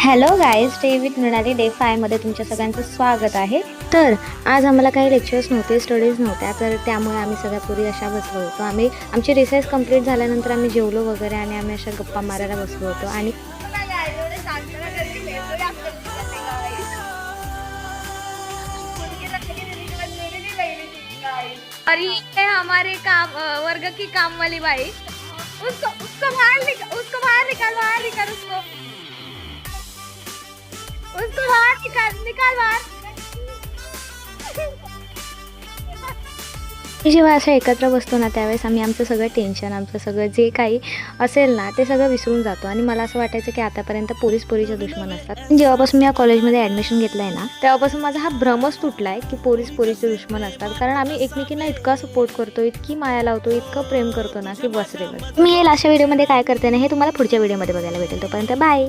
Hello guys, day with Mrunali day 5 मध्ये तुमच्या सगळ्यांचं स्वागत आहे. तर आज आम्हाला काही लेक्चर्स नव्हते, स्टडीज नव्हत्या, तर त्यामुळे आम्ही सगळ्या पोरी अशा बसलो होतो. आमची रिसेस कंप्लीट झाल्यानंतर आम्ही जेवलो वगैरे आणि आम्ही अशा गप्पा मारायला बसलो होतो. आणि और ये हमारे काम वर्ग की काम वाली बाई, उसको बाहर निकाल, उसको बाहर निकाल, उसको बाहर निकाल बाहर. जेव्हा असं एकत्र बसतो ना, त्यावेळेस आम्ही आमचं सगळं टेन्शन, आमचं सगळं जे काही असेल ना, ते सगळं विसरून जातो. आणि मला असं वाटायचं की आतापर्यंत पोरीच्या दुश्मन असतात. जेव्हापासून मी या कॉलेजमध्ये ॲडमिशन घेतलं आहे ना, तेव्हापासून माझा हा भ्रमच तुटला आहे की पोरीचे दुश्मन असतात. कारण आम्ही एकमेकींना इतका सपोर्ट करतो, इतकी माया लावतो, इतकं प्रेम करतो ना की बस रे बस. मी येईल अशा व्हिडिओमध्ये काय करते ना, हे तुम्हाला पुढच्या व्हिडिओमध्ये बघायला भेटेल. तोपर्यंत बाय.